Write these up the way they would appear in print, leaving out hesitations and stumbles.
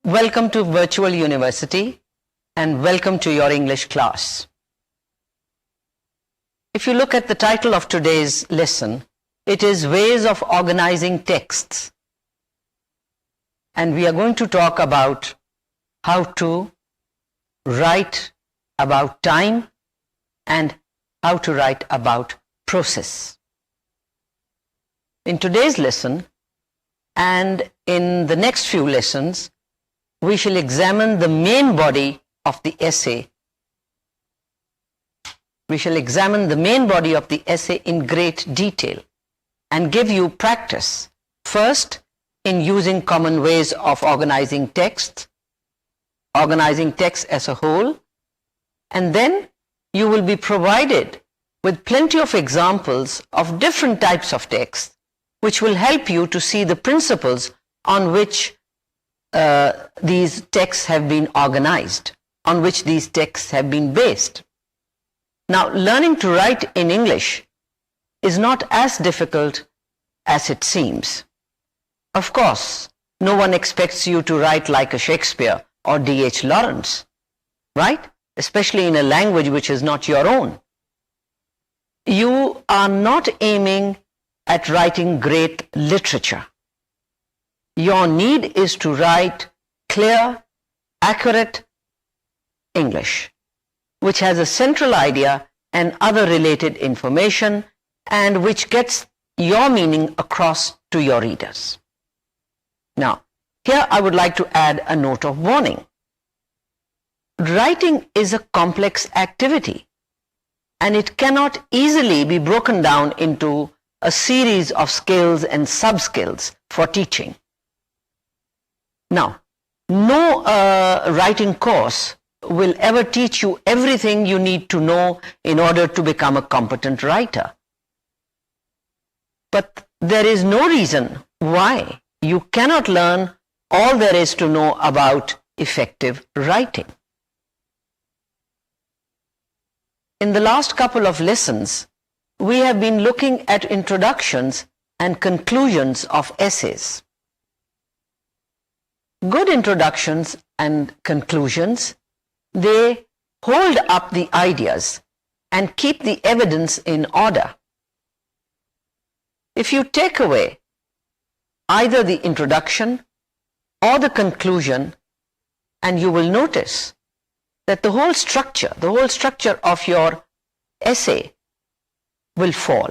Welcome to Virtual University and welcome to your English class. If you look at the title of today's lesson, it is Ways of Organizing Texts. And we are going to talk about how to write about time and how to write about process. In today's lesson and in the next few lessons, we shall examine the main body of the essay. We shall examine the main body of the essay in great detail and give you practice, first in using common ways of organizing text as a whole, and then you will be provided with plenty of examples of different types of text, which will help you to see the principles on which these texts have been organized, on which these texts have been based. Now, learning to write in English is not as difficult as it seems. Of course, no one expects you to write like a Shakespeare or D.H. Lawrence, right? Especially in a language which is not your own. You are not aiming at writing great literature. Your need is to write clear, accurate English, which has a central idea and other related information, and which gets your meaning across to your readers. Now, here I would like to add a note of warning. Writing is a complex activity, and it cannot easily be broken down into a series of skills and sub-skills for teaching. Now, no writing course will ever teach you everything you need to know in order to become a competent writer. But there is no reason why you cannot learn all there is to know about effective writing. In the last couple of lessons, we have been looking at introductions and conclusions of essays. Good introductions and conclusions, they hold up the ideas and keep the evidence in order. If you take away either the introduction or the conclusion, and you will notice that the whole structure of your essay will fall.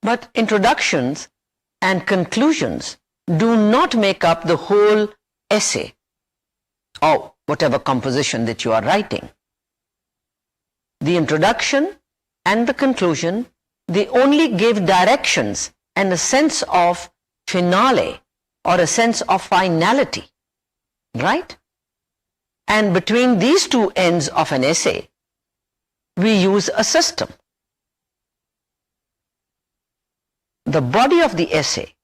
But introductions and conclusions do not make up the whole essay or whatever composition that you are writing. The introduction and the conclusion, they only give directions and a sense of finale or a sense of finality, right? And between these two ends of an essay, we use a system. The body of the essay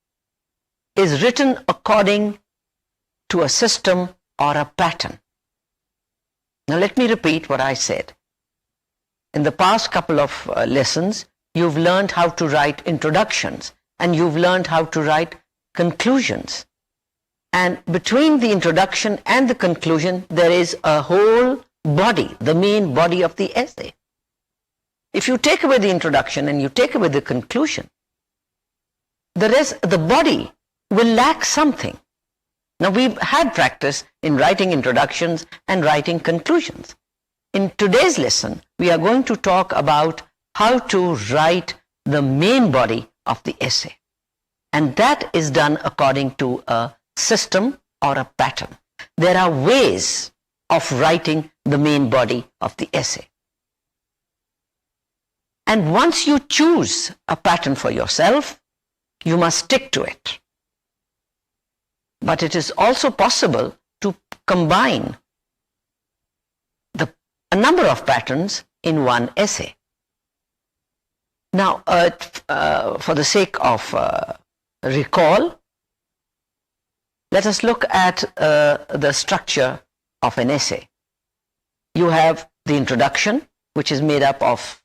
is written according to a system or a pattern. Now let me repeat what I said. In the past couple of lessons, you've learned how to write introductions and you've learned how to write conclusions. And between the introduction and the conclusion, there is a whole body, the main body of the essay. If you take away the introduction and you take away the conclusion, the body will lack something. Now, we've had practice in writing introductions and writing conclusions. In today's lesson, we are going to talk about how to write the main body of the essay. And that is done according to a system or a pattern. There are ways of writing the main body of the essay. And once you choose a pattern for yourself, you must stick to it. But it is also possible to combine a number of patterns in one essay. Now, for the sake of recall, let us look at the structure of an essay. You have the introduction, which is made up of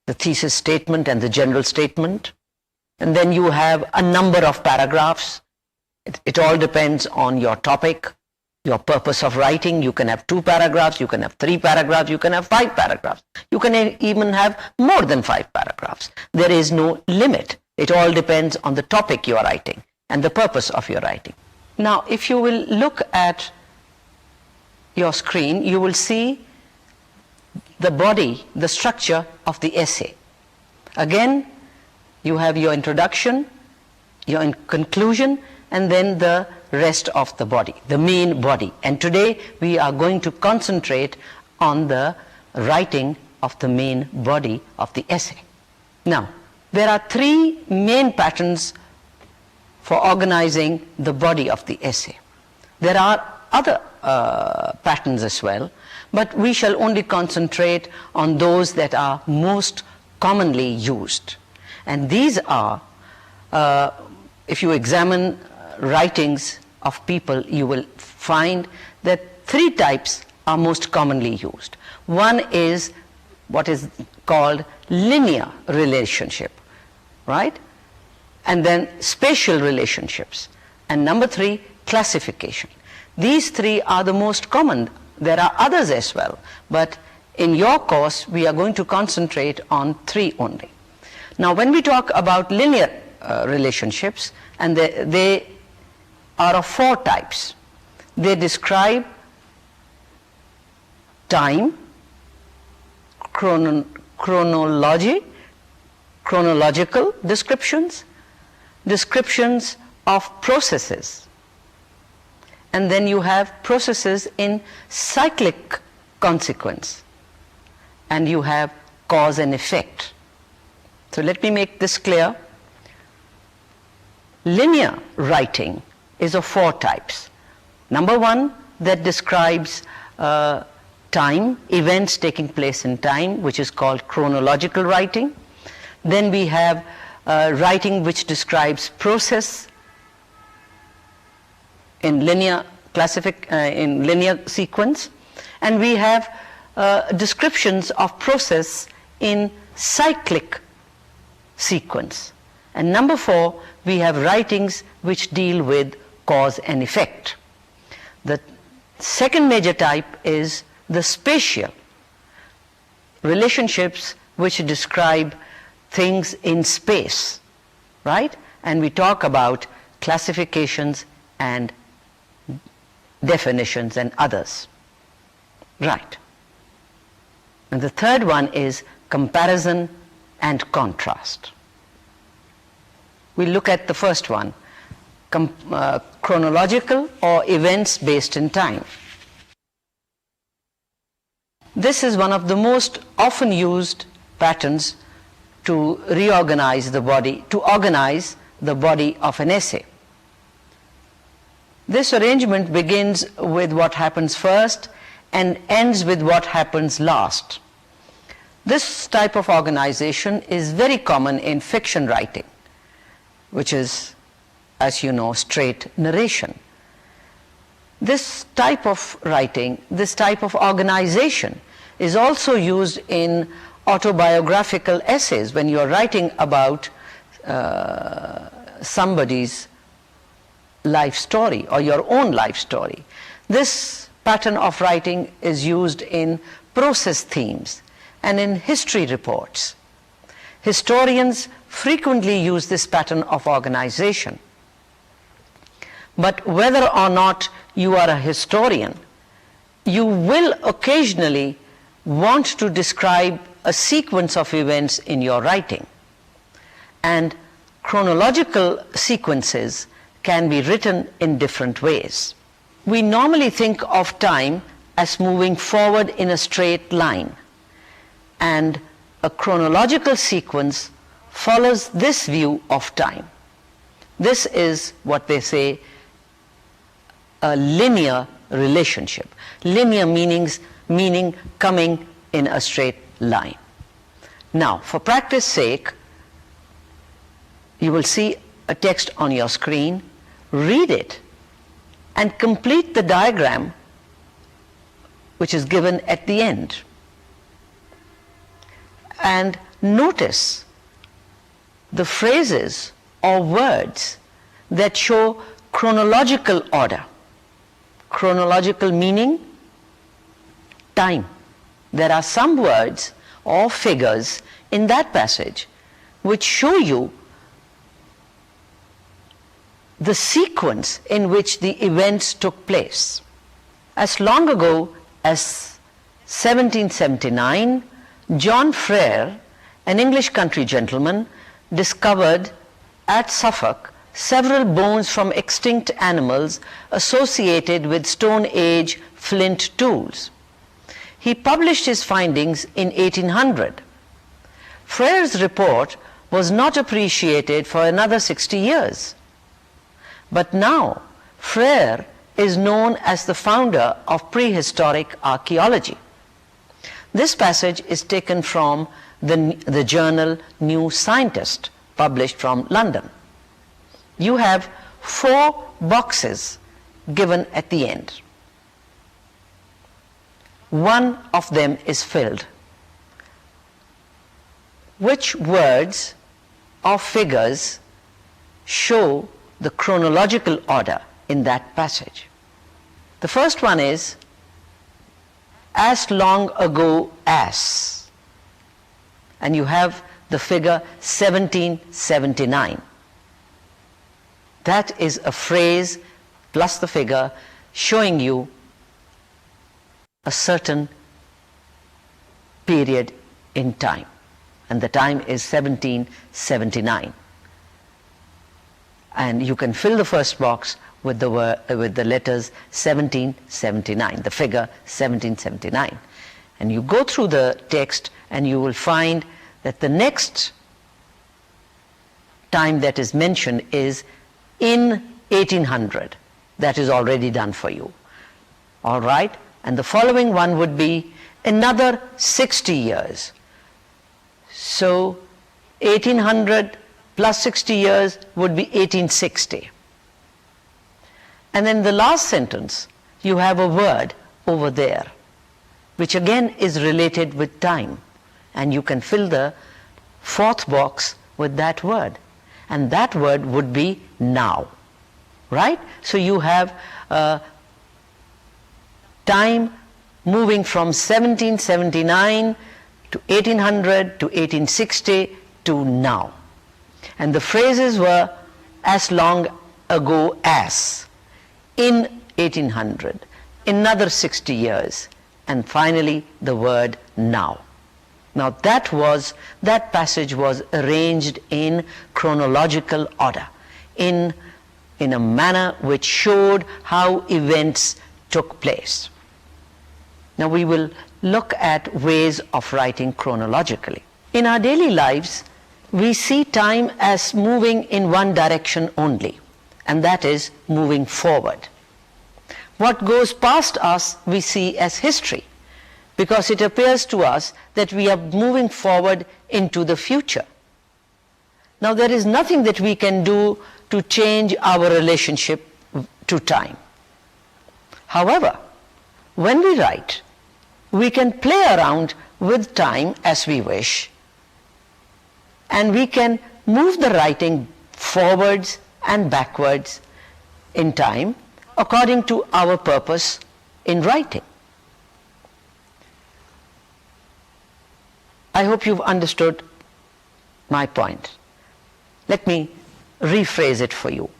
the thesis statement and the general statement. And then you have a number of paragraphs It all depends on your topic, your purpose of writing. You can have 2 paragraphs, you can have 3 paragraphs, you can have 5 paragraphs. You can even have more than 5 paragraphs. There is no limit. It all depends on the topic you are writing and the purpose of your writing. Now, if you will look at your screen, you will see the body, the structure of the essay. Again, you have your introduction, your conclusion, and then the rest of the body, the main body. And today we are going to concentrate on the writing of the main body of the essay. Now, there are 3 main patterns for organizing the body of the essay. There are other patterns as well, but we shall only concentrate on those that are most commonly used. And these are, if you examine writings of people, you will find that 3 types are most commonly used. One is what is called linear relationship, right? And then spatial relationships. And number 3, classification. These 3 are the most common. There are others as well, but in your course we are going to concentrate on 3 only. Now, when we talk about linear relationships, and they are of 4 types. They describe time, chronological descriptions, descriptions of processes, and then you have processes in cyclic consequence, and you have cause and effect. So let me make this clear. Linear writing is of 4 types. Number 1, that describes time, events taking place in time, which is called chronological writing. Then we have writing which describes process in linear sequence, and we have descriptions of process in cyclic sequence. And number 4, we have writings which deal with cause and effect. The second major type is the spatial relationships which describe things in space, right? And we talk about classifications and definitions and others, right? And the third one is comparison and contrast. We look at the first one, chronological or events based in time. This is one of the most often used patterns to reorganize the body, to organize the body of an essay. This arrangement begins with what happens first and ends with what happens last. This type of organization is very common in fiction writing, which is, as you know, straight narration. This type of writing, this type of organization is also used in autobiographical essays when you are writing about somebody's life story or your own life story. This pattern of writing is used in process themes and in history reports. Historians frequently use this pattern of organization. But whether or not you are a historian, you will occasionally want to describe a sequence of events in your writing. And chronological sequences can be written in different ways. We normally think of time as moving forward in a straight line, and a chronological sequence follows this view of time. This is what they say a linear relationship. Linear meaning coming in a straight line. Now, for practice sake, you will see a text on your screen, read it, and complete the diagram which is given at the end. And notice the phrases or words that show chronological order. Chronological meaning time. There are some words or figures in that passage which show you the sequence in which the events took place. As long ago as 1779, John Frere, an English country gentleman, discovered at Suffolk several bones from extinct animals associated with Stone Age flint tools. He published his findings in 1800. Frere's report was not appreciated for another 60 years. But now, Frere is known as the founder of prehistoric archaeology. This passage is taken from the journal New Scientist, published from London. You have 4 boxes given at the end. One of them is filled. Which words or figures show the chronological order in that passage? The first one is as long ago as, and you have the figure 1779. That is a phrase plus the figure showing you a certain period in time, and the time is 1779. And you can fill the first box with the letters 1779, the figure 1779. And you go through the text and you will find that the next time that is mentioned is in 1800. That is already done for you. All right? And the following one would be another 60 years. So 1800 plus 60 years would be 1860. And then the last sentence, you have a word over there, which again is related with time. And you can fill the 4th box with that word. And that word would be now. Right? So you have time moving from 1779 to 1800 to 1860 to now. And the phrases were as long ago as, in 1800, another 60 years, and finally the word now. Now that passage was arranged in chronological order, in a manner which showed how events took place. Now we will look at ways of writing chronologically. In our daily lives, we see time as moving in one direction only, and that is moving forward. What goes past us we see as history, because it appears to us that we are moving forward into the future. Now there is nothing that we can do to change our relationship to time. However, when we write, we can play around with time as we wish, and we can move the writing forwards and backwards in time according to our purpose in writing. I hope you've understood my point. Let me rephrase it for you.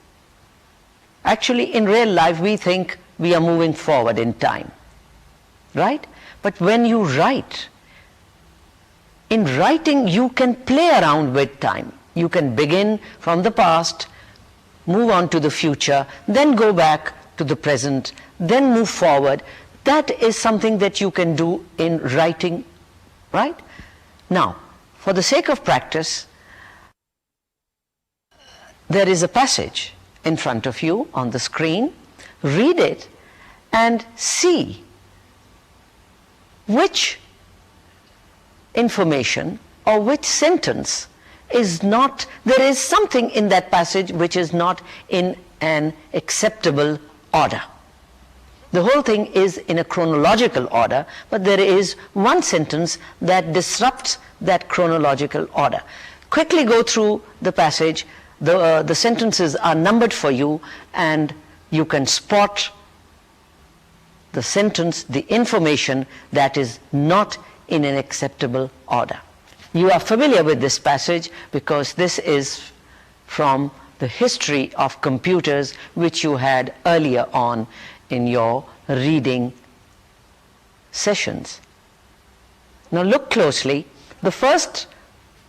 Actually, in real life, we think we are moving forward in time, right? But when you write, in writing you can play around with time. You can begin from the past, move on to the future, then go back to the present, then move forward. That is something that you can do in writing, right? Now, for the sake of practice, there is a passage in front of you on the screen. Read it and see which information or which sentence is not, there is something in that passage which is not in an acceptable order. The whole thing is in a chronological order, but there is one sentence that disrupts that chronological order. Quickly go through the passage the sentences are numbered for you, and you can spot the sentence, the information that is not in an acceptable order. You are familiar with this passage because this is from the history of computers, which you had earlier on in your reading sessions. Now look closely. The first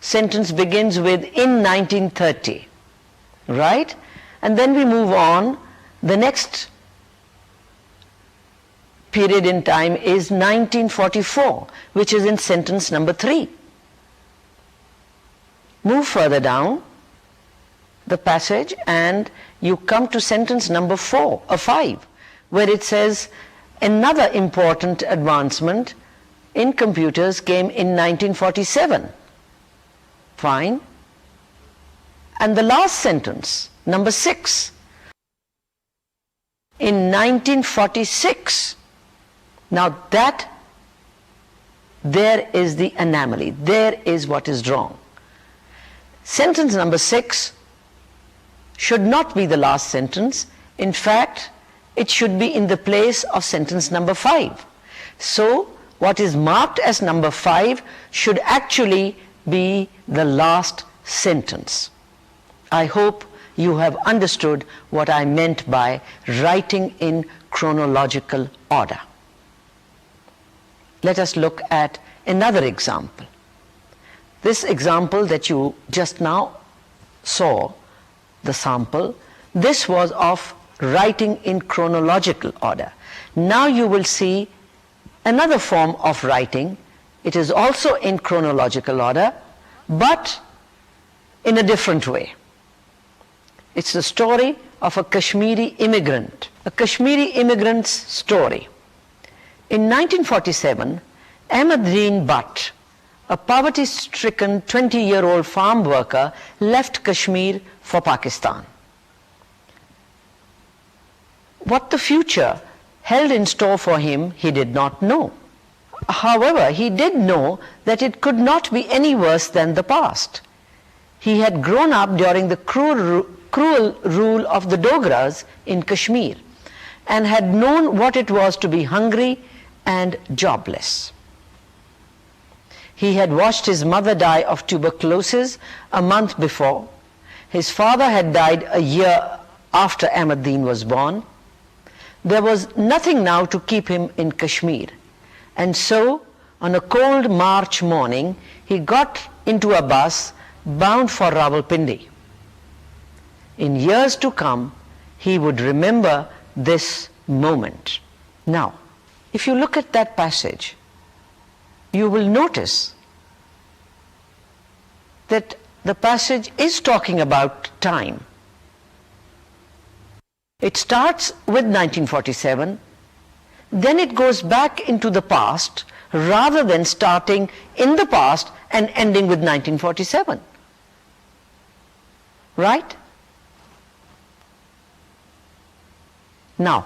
sentence begins with in 1930, right? And then we move on. The next period in time is 1944, which is in sentence number 3. Move further down the passage and you come to sentence number 5, where it says another important advancement in computers came in 1947. Fine. And the last sentence, number 6, in 1946. Now there is the anomaly. There is what is wrong. Sentence number 6 should not be the last sentence. In fact, it should be in the place of sentence number 5. So what is marked as number 5 should actually be the last sentence. I hope you have understood what I meant by writing in chronological order. Let us look at another example. This example that you just now saw, the sample, this was of writing in chronological order. Now you will see another form of writing. It is also in chronological order, but in a different way. It's the story of a Kashmiri immigrant, a Kashmiri immigrant's story. In 1947, Ahmaduddin Butt, a poverty-stricken 20-year-old farm worker, left Kashmir for Pakistan. What the future held in store for him, he did not know. However, he did know that it could not be any worse than the past. He had grown up during the cruel rule of the Dogras in Kashmir and had known what it was to be hungry and jobless. He had watched his mother die of tuberculosis a month before. His father had died a year after Ahmaduddin was born. There was nothing now to keep him in Kashmir. And so, on a cold March morning, he got into a bus bound for Rawalpindi. In years to come, he would remember this moment. Now, if you look at that passage, you will notice that the passage is talking about time. It starts with 1947, then it goes back into the past rather than starting in the past and ending with 1947. Right? Now,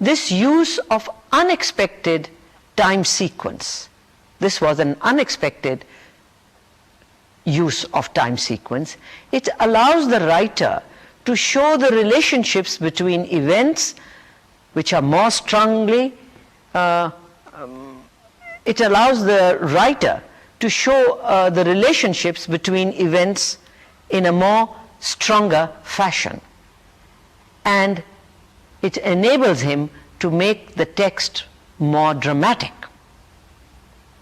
this use of unexpected time sequence, this was an unexpected use of time sequence. It allows the writer to show the relationships between events which are more strongly, it allows the writer to show the relationships between events in a more stronger fashion. And it enables him to make the text more dramatic.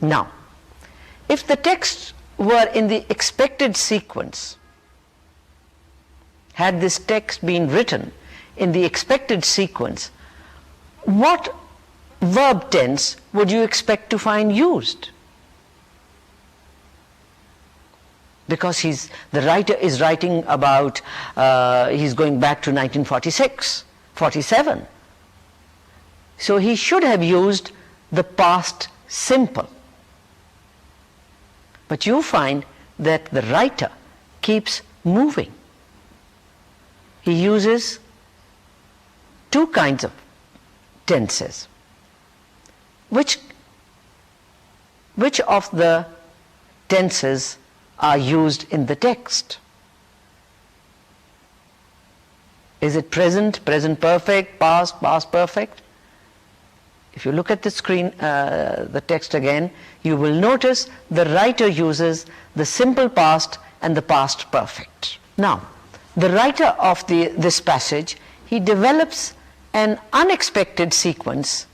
Now, if the text were in the expected sequence, had this text been written in the expected sequence, what verb tense would you expect to find used? Because the writer is writing about, he's going back to 1946, 47. So he should have used the past simple. But you find that the writer keeps moving. He uses two kinds of tenses. Which of the tenses are used in the text? Is it present, present perfect, past, past perfect? If you look at the screen, the text again, you will notice the writer uses the simple past and the past perfect. Now, the writer of this passage, he develops an unexpected sequence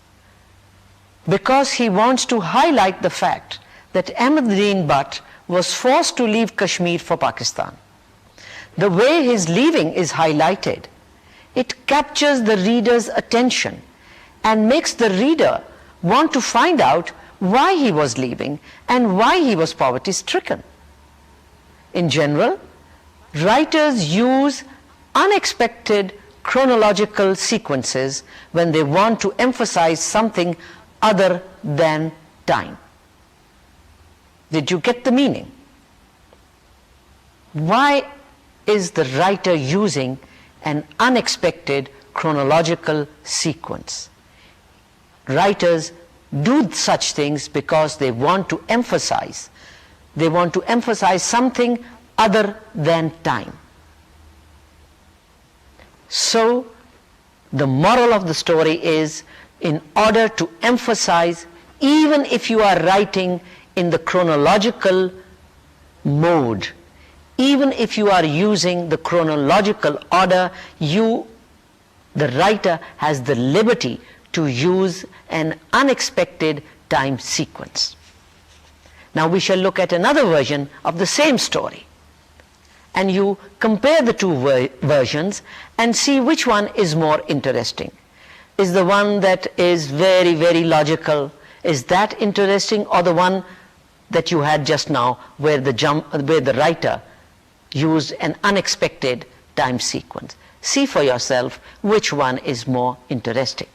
because he wants to highlight the fact that Ahmaduddin Butt was forced to leave Kashmir for Pakistan. The way his leaving is highlighted, it captures the reader's attention and makes the reader want to find out why he was leaving and why he was poverty-stricken. In general, writers use unexpected chronological sequences when they want to emphasize something other than time. Did you get the meaning? Why is the writer using an unexpected chronological sequence? Writers do such things because they want to emphasize something other than time. So the moral of the story is, in order to emphasize, even if you are writing in the chronological mode, even if you are using the chronological order, the writer has the liberty to use an unexpected time sequence. Now we shall look at another version of the same story, and you compare the two versions and see which one is more interesting. Is the one that is very, very logical, is that interesting, or the one that you had just now where the writer used an unexpected time sequence? See for yourself which one is more interesting.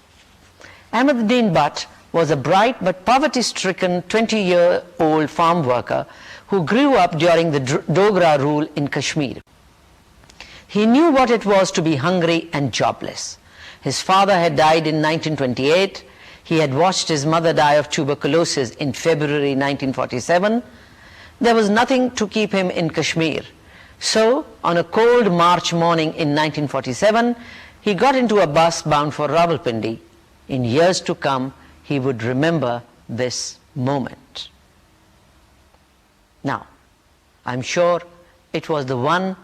Ahmaduddin Butt was a bright but poverty-stricken 20-year-old farm worker who grew up during the Dogra rule in Kashmir. He knew what it was to be hungry and jobless. His father had died in 1928. He had watched his mother die of tuberculosis in February 1947. There was nothing to keep him in Kashmir. So, on a cold March morning in 1947, he got into a bus bound for Rawalpindi. In years to come, he would remember this moment. Now, I'm sure it was the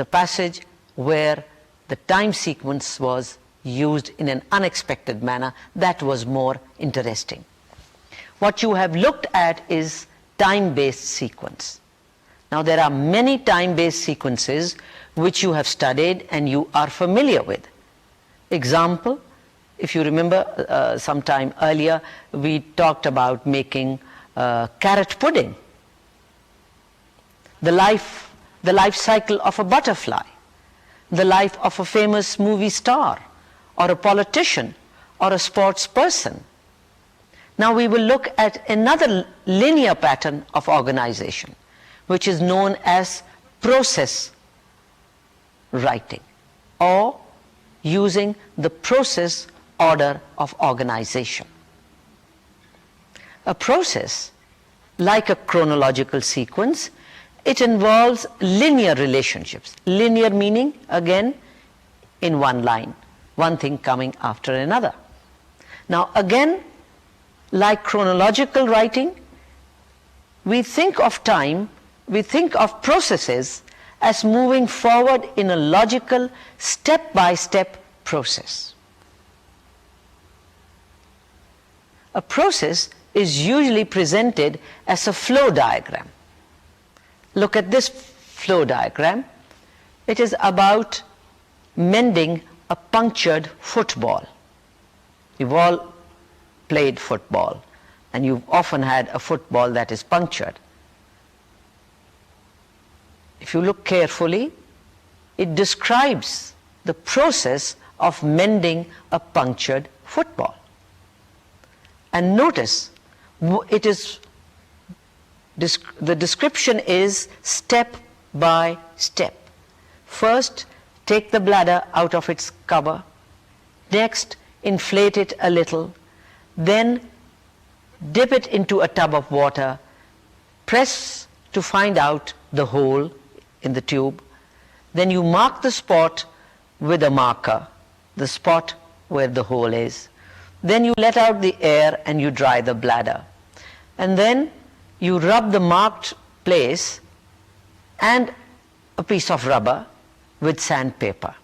passage where the time sequence was used in an unexpected manner that was more interesting. What you have looked at is time-based sequence. Now there are many time-based sequences which you have studied and you are familiar with. Example, if you remember sometime earlier, we talked about making carrot pudding, the life cycle of a butterfly, the life of a famous movie star, or a politician, or a sports person. Now we will look at another linear pattern of organization, which is known as process writing, or using the process order of organization. A process, like a chronological sequence, it involves linear relationships. Linear meaning, again, in one line, one thing coming after another. Now again, like chronological writing, we think of time, we think of processes as moving forward in a logical, step-by-step process. A process is usually presented as a flow diagram. Look at this flow diagram. It is about mending a punctured football. You've all played football, and you've often had a football that is punctured. If you look carefully, it describes the process of mending a punctured football. And notice, the description is step by step. First, take the bladder out of its cover. Next, inflate it a little. Then, dip it into a tub of water. Press to find out the hole in the tube. Then you mark the spot with a marker the spot where the hole is. Then you let out the air and you dry the bladder. And then you rub the marked place and a piece of rubber with sandpaper.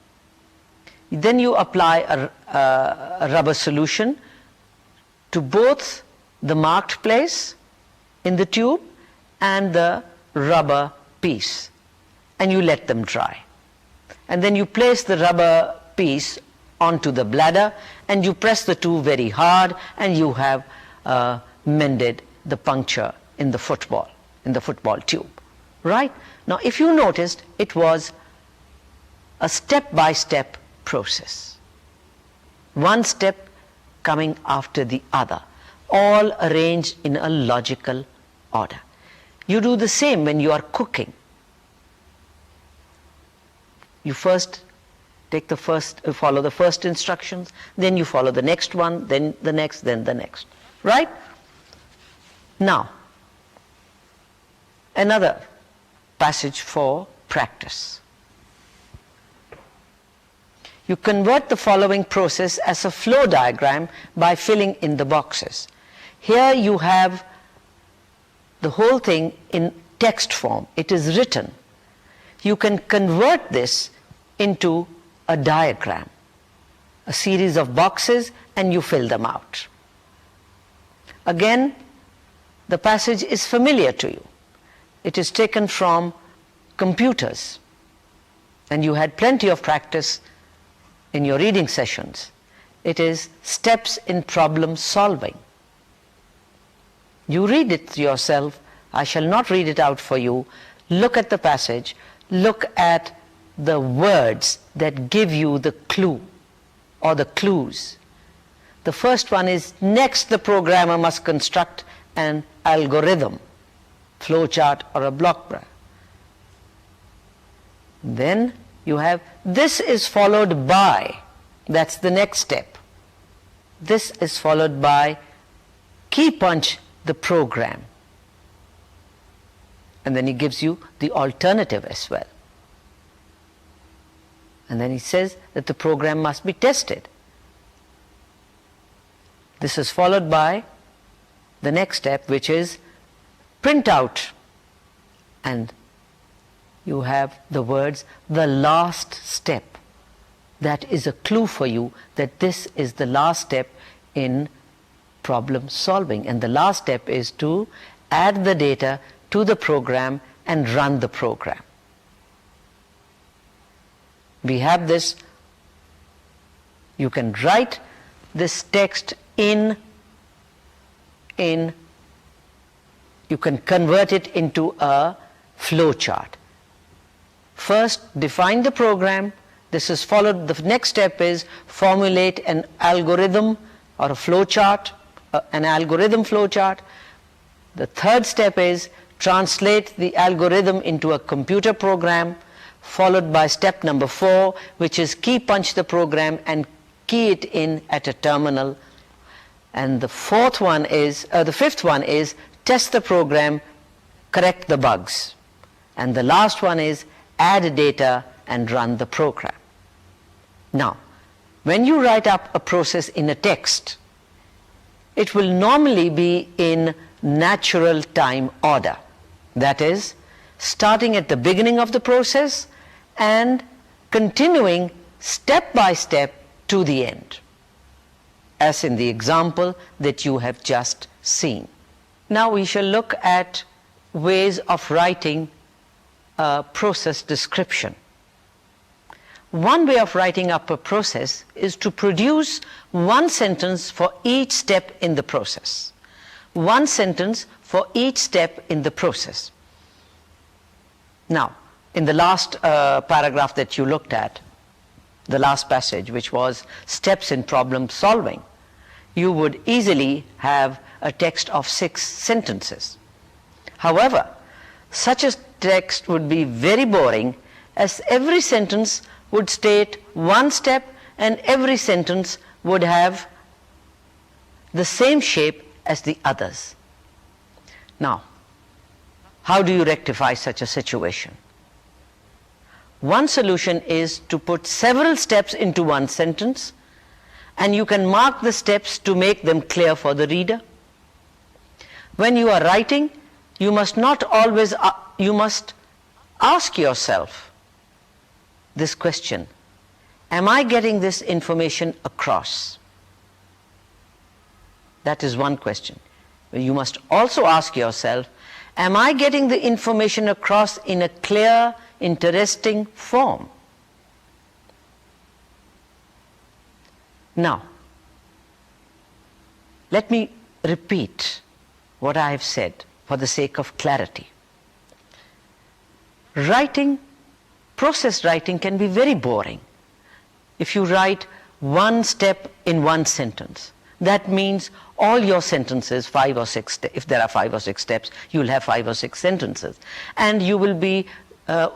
Then you apply a rubber solution to both the marked place in the tube and the rubber piece, and you let them dry. And then you place the rubber piece onto the bladder and you press the two very hard, and you have mended the puncture in the football tube. Right? Now, if you noticed, it was a step-by-step process. One step coming after the other, all arranged in a logical order. You do the same when you are cooking. You first follow the first instructions, then you follow the next one, then the next, then the next. Right? Now, another passage for practice. You convert the following process as a flow diagram by filling in the boxes. Here you have the whole thing in text form. It is written. You can convert this into a diagram, a series of boxes, and you fill them out. Again, the passage is familiar to you. It is taken from computers, and you had plenty of practice in your reading sessions. It is steps in problem solving. You read it yourself. I shall not read it out for you. Look at the passage. Look at the words that give you the clue or the clues. The first one is, next the programmer must construct an algorithm, flowchart or a block graph. Then you have, this is followed by, that's the next step. This is followed by key punch the program. And then he gives you the alternative as well. And then he says that the program must be tested. This is followed by the next step, which is print out. And you have the words, the last step. That is a clue for you that this is the last step in problem solving. And the last step is to add the data to the program and run the program. We have this. You can write this text you can convert it into a flow chart. First, define the program. This is followed. The next step is formulate an algorithm or a flow chart, an algorithm flow chart. The third step is translate the algorithm into a computer program, followed by step number 4, which is key punch the program and key it in at a terminal. And the fifth one is test the program, correct the bugs. And the last one is add data and run the program. Now, when you write up a process in a text, it will normally be in natural time order. That is, starting at the beginning of the process and continuing step by step to the end, as in the example that you have just seen. Now we shall look at ways of writing a process description. One way of writing up a process is to produce one sentence for each step in the process. One sentence for each step in the process. Now, in the last paragraph that you looked at, the last passage, which was steps in problem solving, you would easily have a text of 6 sentences. However, such a text would be very boring, as every sentence would state one step and every sentence would have the same shape as the others. Now, how do you rectify such a situation? One solution is to put several steps into one sentence, and you can mark the steps to make them clear for the reader. When you are writing, you must ask yourself this question: am I getting this information across? That is one question. You must also ask yourself, am I getting the information across in a clear, interesting form? Now, let me repeat what I have said for the sake of clarity. Writing, process writing can be very boring. If you write one step in one sentence, that means all your sentences, 5 or 6, if there are 5 or 6 steps, you will have 5 or 6 sentences. And you will be,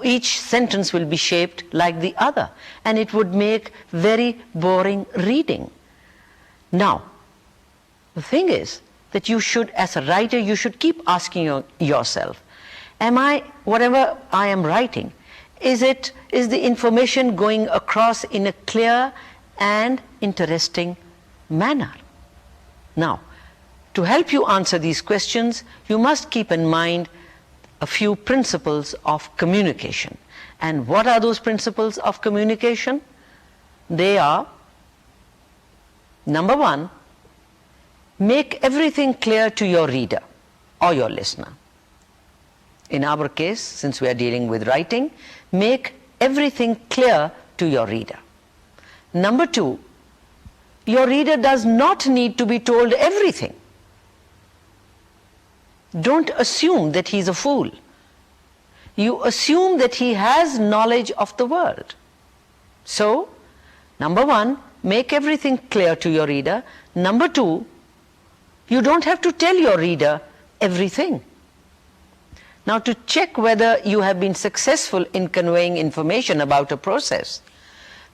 each sentence will be shaped like the other. And it would make very boring reading. Now, the thing is that you should, as a writer, you should keep asking yourself, whatever I am writing, is the information going across in a clear and interesting manner? Now, to help you answer these questions, you must keep in mind a few principles of communication. And what are those principles of communication? They are, number one, make everything clear to your reader or your listener. In our case, since we are dealing with writing, make everything clear to your reader. Number two, your reader does not need to be told everything. Don't assume that he's a fool. You assume that he has knowledge of the world. So, number one, make everything clear to your reader. Number two, you don't have to tell your reader everything. Now, to check whether you have been successful in conveying information about a process,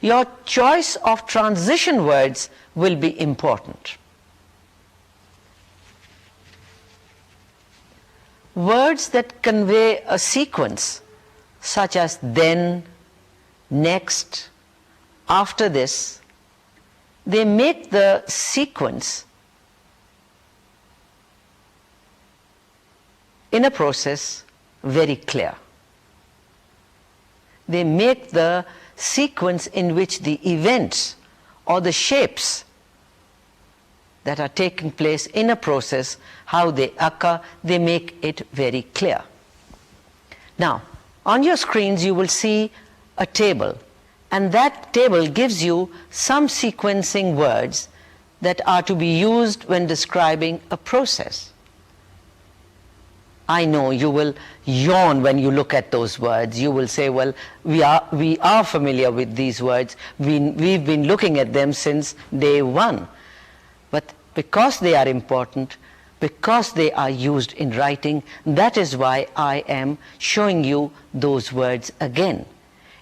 your choice of transition words will be important. Words that convey a sequence, such as then, next, after this, they make the sequence in a process very clear. They make the sequence in which the events or the shapes that are taking place in a process, how they occur, they make it very clear. Now, on your screens you will see a table, and that table gives you some sequencing words that are to be used when describing a process. I know you will yawn when you look at those words. You will say, well, we are familiar with these words. We've been looking at them since day one. But because they are important, because they are used in writing, that is why I am showing you those words again.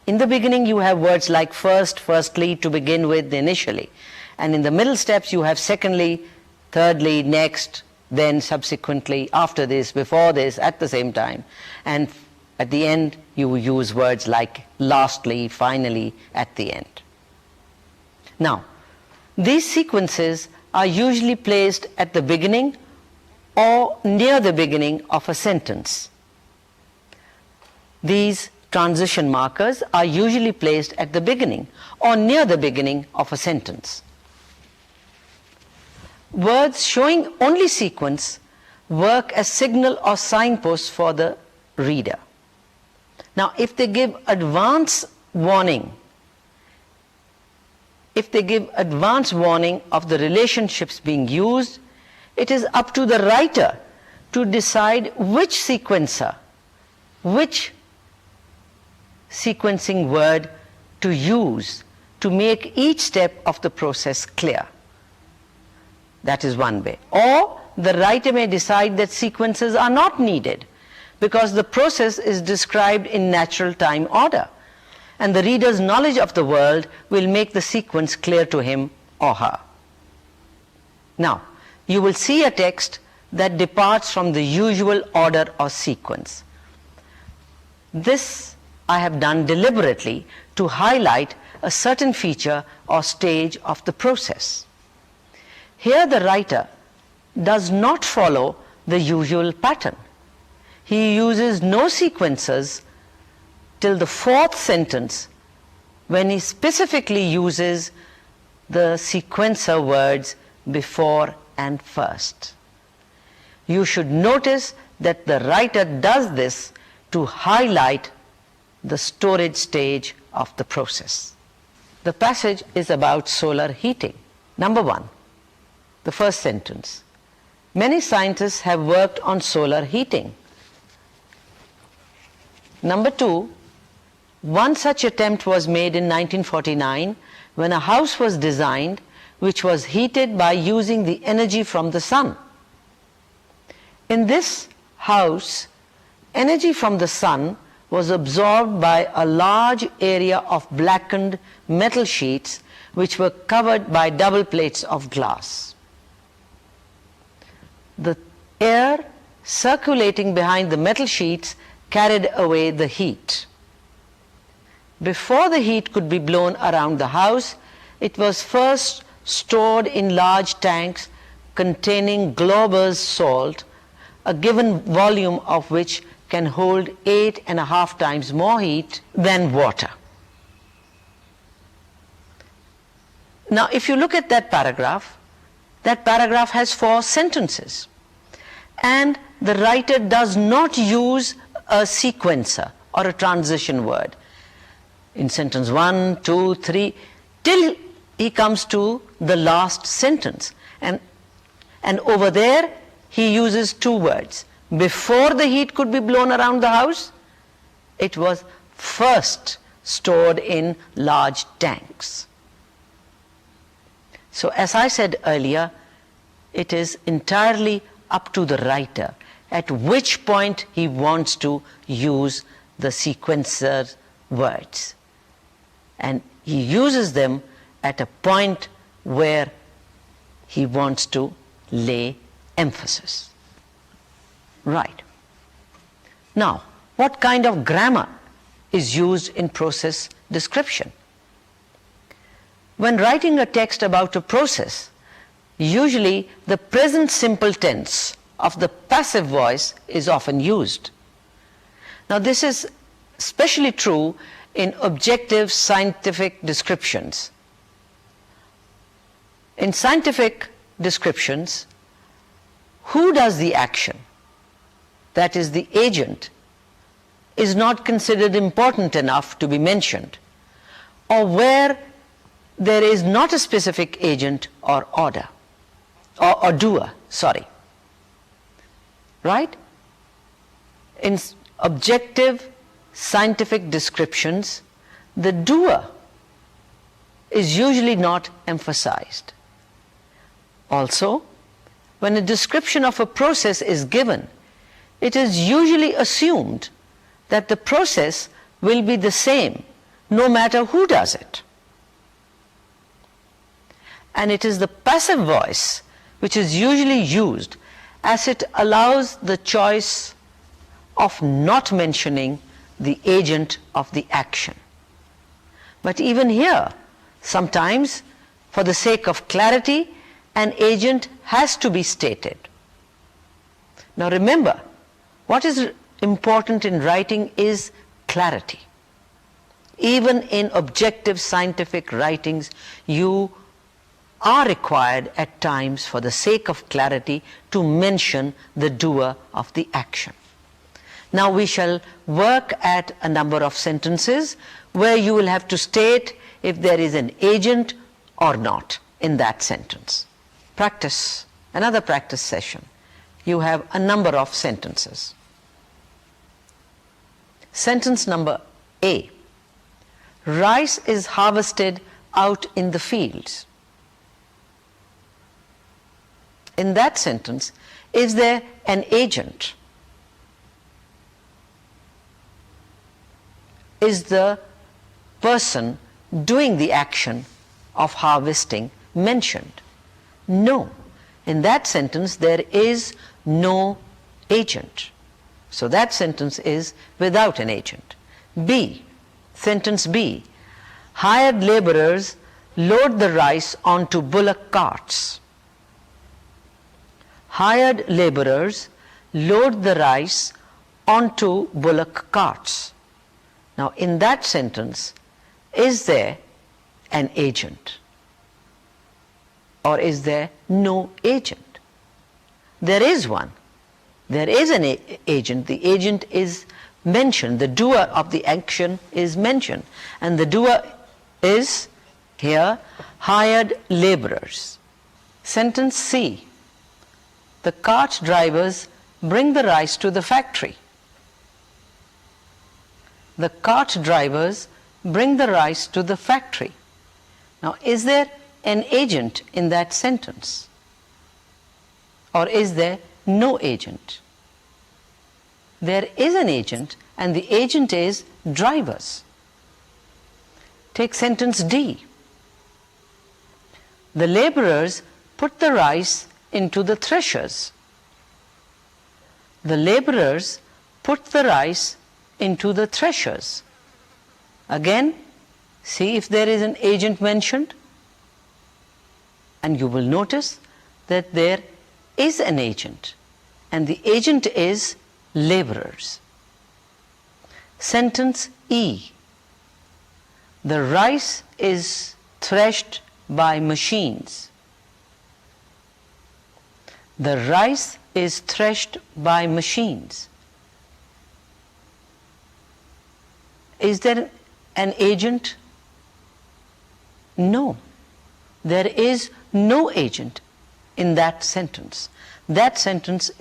In the beginning you have words like first, firstly, to begin with, initially. And in the middle steps you have secondly, thirdly, next, then subsequently, after this, before this, at the same time. And at the end you use words like lastly, finally, at the end. Now, these sequences are usually placed at the beginning or near the beginning of a sentence. These transition markers are usually placed at the beginning or near the beginning of a sentence. Words showing only sequence work as signal or signposts for the reader. Now, if they give advance warning, of the relationships being used, it is up to the writer to decide which sequencer, which sequencing word to use to make each step of the process clear. That is one way. Or the writer may decide that sequences are not needed because the process is described in natural time order, and the reader's knowledge of the world will make the sequence clear to him or her. Now, you will see a text that departs from the usual order or sequence. This I have done deliberately to highlight a certain feature or stage of the process. Here the writer does not follow the usual pattern. He uses no sequences till the fourth sentence, when he specifically uses the sequencer words before and first. You should notice that the writer does this to highlight the storage stage of the process. The passage is about solar heating. Number 1, the first sentence. Many scientists have worked on solar heating. Number 2, one such attempt was made in 1949 when a house was designed which was heated by using the energy from the sun. In this house, energy from the sun was absorbed by a large area of blackened metal sheets which were covered by double plates of glass. The air circulating behind the metal sheets carried away the heat. Before the heat could be blown around the house, it was first stored in large tanks containing Glauber's salt, a given volume of which can hold 8.5 times more heat than water. Now, if you look at that paragraph has 4 sentences. And the writer does not use a sequencer or a transition word in sentence 1, 2, 3, till he comes to the last sentence. And over there, he uses 2 words. Before the heat could be blown around the house, it was first stored in large tanks. So as I said earlier, it is entirely up to the writer at which point he wants to use the sequencer words. And he uses them at a point where he wants to lay emphasis. Right. Now, what kind of grammar is used in process description? When writing a text about a process, usually the present simple tense of the passive voice is often used. Now, this is especially true in objective scientific descriptions. In scientific descriptions, who does the action, that is the agent, is not considered important enough to be mentioned, or where there is not a specific agent or order or doer, right? In objective scientific descriptions, the doer is usually not emphasized. Also, when a description of a process is given, it is usually assumed that the process will be the same no matter who does it. And it is the passive voice which is usually used, as it allows the choice of not mentioning the agent of the action. But even here, sometimes, for the sake of clarity, an agent has to be stated. Now remember, what is important in writing is clarity. Even in objective scientific writings, you are required at times, for the sake of clarity, to mention the doer of the action. Now we shall work at a number of sentences where you will have to state if there is an agent or not in that sentence. Practice, another practice session. You have a number of sentences. Sentence number A. Rice is harvested out in the fields. In that sentence, is there an agent? Is the person doing the action of harvesting mentioned? No. In that sentence, there is no agent. So that sentence is without an agent. B, sentence B, hired laborers load the rice onto bullock carts. Hired laborers load the rice onto bullock carts. Now, in that sentence, is there an agent or is there no agent? There is one. There is an agent. The agent is mentioned. The doer of the action is mentioned. And the doer is here hired laborers. Sentence C, the cart drivers bring the rice to the factory. The cart drivers bring the rice to the factory. Now, is there an agent in that sentence? Or is there no agent? There is an agent, and the agent is drivers. Take sentence D. The laborers put the rice into the threshers. The laborers put the rice into the threshers. Again, see if there is an agent mentioned, and you will notice that there is an agent, and the agent is laborers. Sentence E, the rice is threshed by machines. The rice is threshed by machines. Is there an agent? No. There is no agent in that sentence. That sentence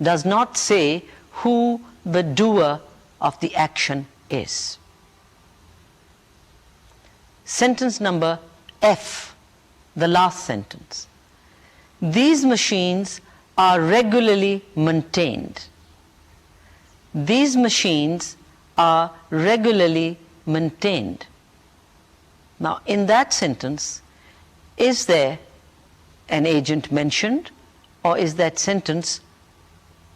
does not say who the doer of the action is. Sentence number F, the last sentence. These machines are regularly maintained. These machines are regularly maintained. Now, in that sentence, is there an agent mentioned, or is that sentence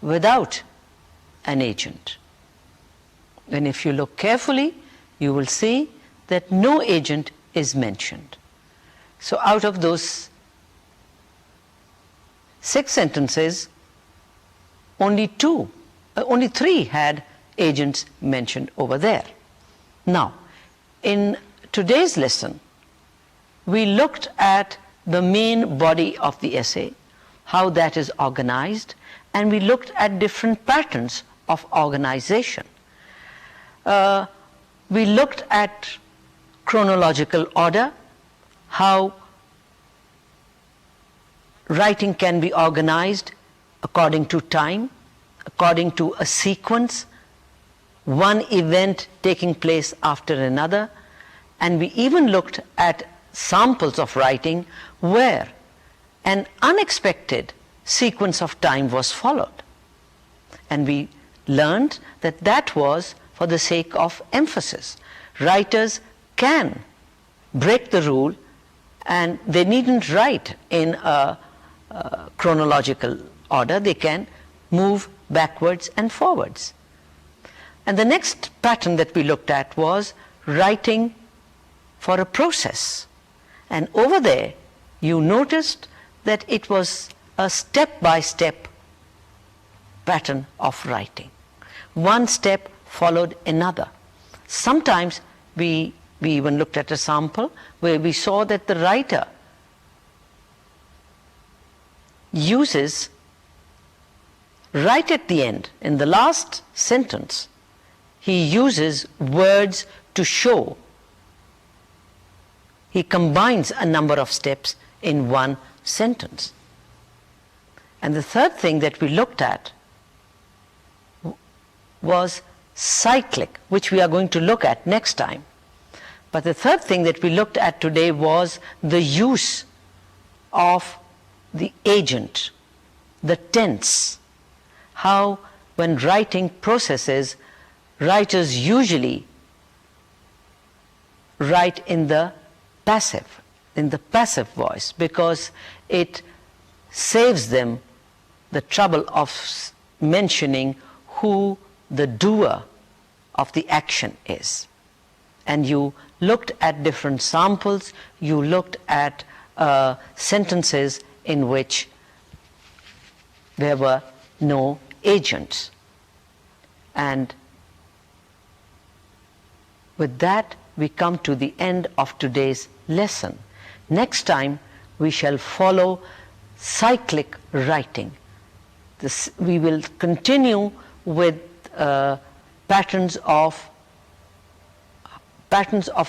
without an agent? And if you look carefully, you will see that no agent is mentioned. So out of those 6 sentences, only 3 had agents mentioned over there. Now, in today's lesson, we looked at the main body of the essay, how that is organized, and we looked at different patterns of organization. We looked at chronological order, how writing can be organized according to time, according to a sequence, one event taking place after another, and we even looked at samples of writing where an unexpected sequence of time was followed. And we learned that that was for the sake of emphasis. Writers can break the rule, and they needn't write in a chronological order. They can move backwards and forwards. And the next pattern that we looked at was writing for a process. And over there, you noticed that it was a step-by-step pattern of writing. One step followed another. Sometimes we even looked at a sample where we saw that the writer uses right at the end, in the last sentence, he uses words to show. He combines a number of steps in one sentence. And the third thing that we looked at was cyclic, which we are going to look at next time. But the third thing that we looked at today was the use of the agent, the tense. How, when writing processes, writers usually write in the passive voice, because it saves them the trouble of mentioning who the doer of the action is. And you looked at different samples, you looked at sentences in which there were no agents. And with that, we come to the end of today's lesson. Next time, we shall follow cyclic writing. We will continue with patterns of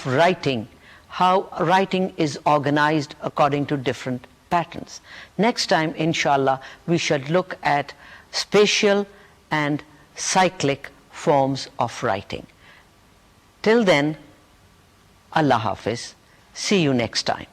writing, how writing is organized according to different patterns. Next time, inshallah, we shall look at spatial and cyclic forms of writing. Till then, Allah Hafiz. See you next time.